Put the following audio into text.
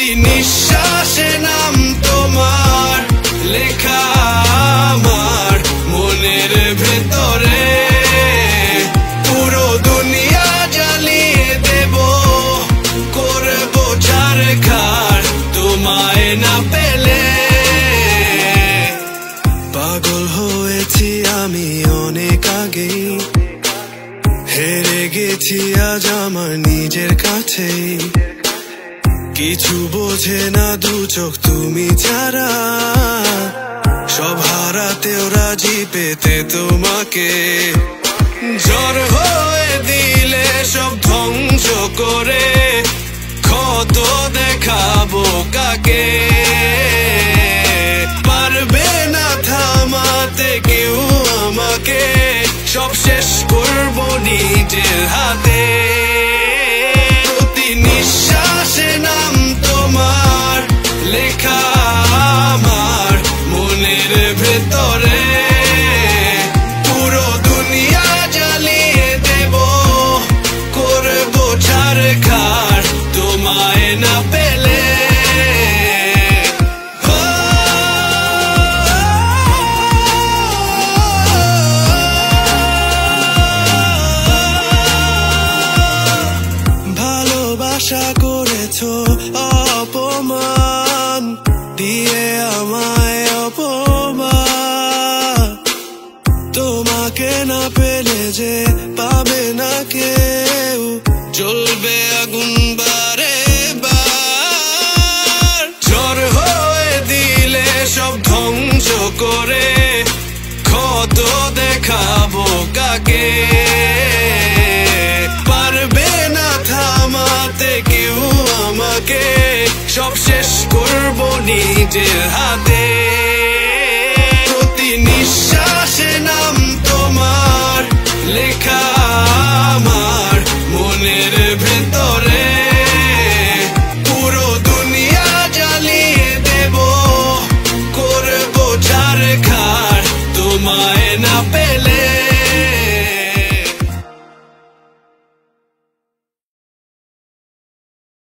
প্রতি নিঃশ্বাসে নাম তোমার লেখা আমার মনের ভেতরে। পুরো দুনিয়া জ্বালিয়ে দেব, করবো ছারখার তোমায় না পেলে। পাগল হয়েছি আমি অনেক আগেই, হেরে গেছি আজ আমার নিজের কাছে। কিছু বোঝে না দু চোখ তুমি ছাড়া, সব হারাতেও রাজি পেতে তোমাকে। ঝড় হয়ে দিলে সব ধ্বংস করে, ক্ষত দেখাবো কাকে। পারবে না থামাতে কেউ আমাকে, সব শেষ করবো নিজের হাতে। প্রতি নিঃশ্বাসে নাম তোমার লেখা আমার মনের ভেতরে। পুরো দুনিয়া জ্বালিয়ে দেব, করবো ছারখার তোমায় না পেলে। ভালোবাসা করেছো অপমান দিয়ে আমায় অপমান, তোমাকে না পেলে যে পাবে না কেউ, জ্বলবে আগুন বারে বার। ঝড় হয়ে দিলে সব ধ্বংস করে, ক্ষত দেখাবো কাকে। পারবে না থামাতে কেউ আমাকে, সব শেষ করবো নিজের হাতে। প্রতি নিঃশ্বাসে নাম তোমার লেখা আমার মনের ভেতরে। পুরো দুনিয়া জ্বালিয়ে দেব, করবো ছারখার তোমায়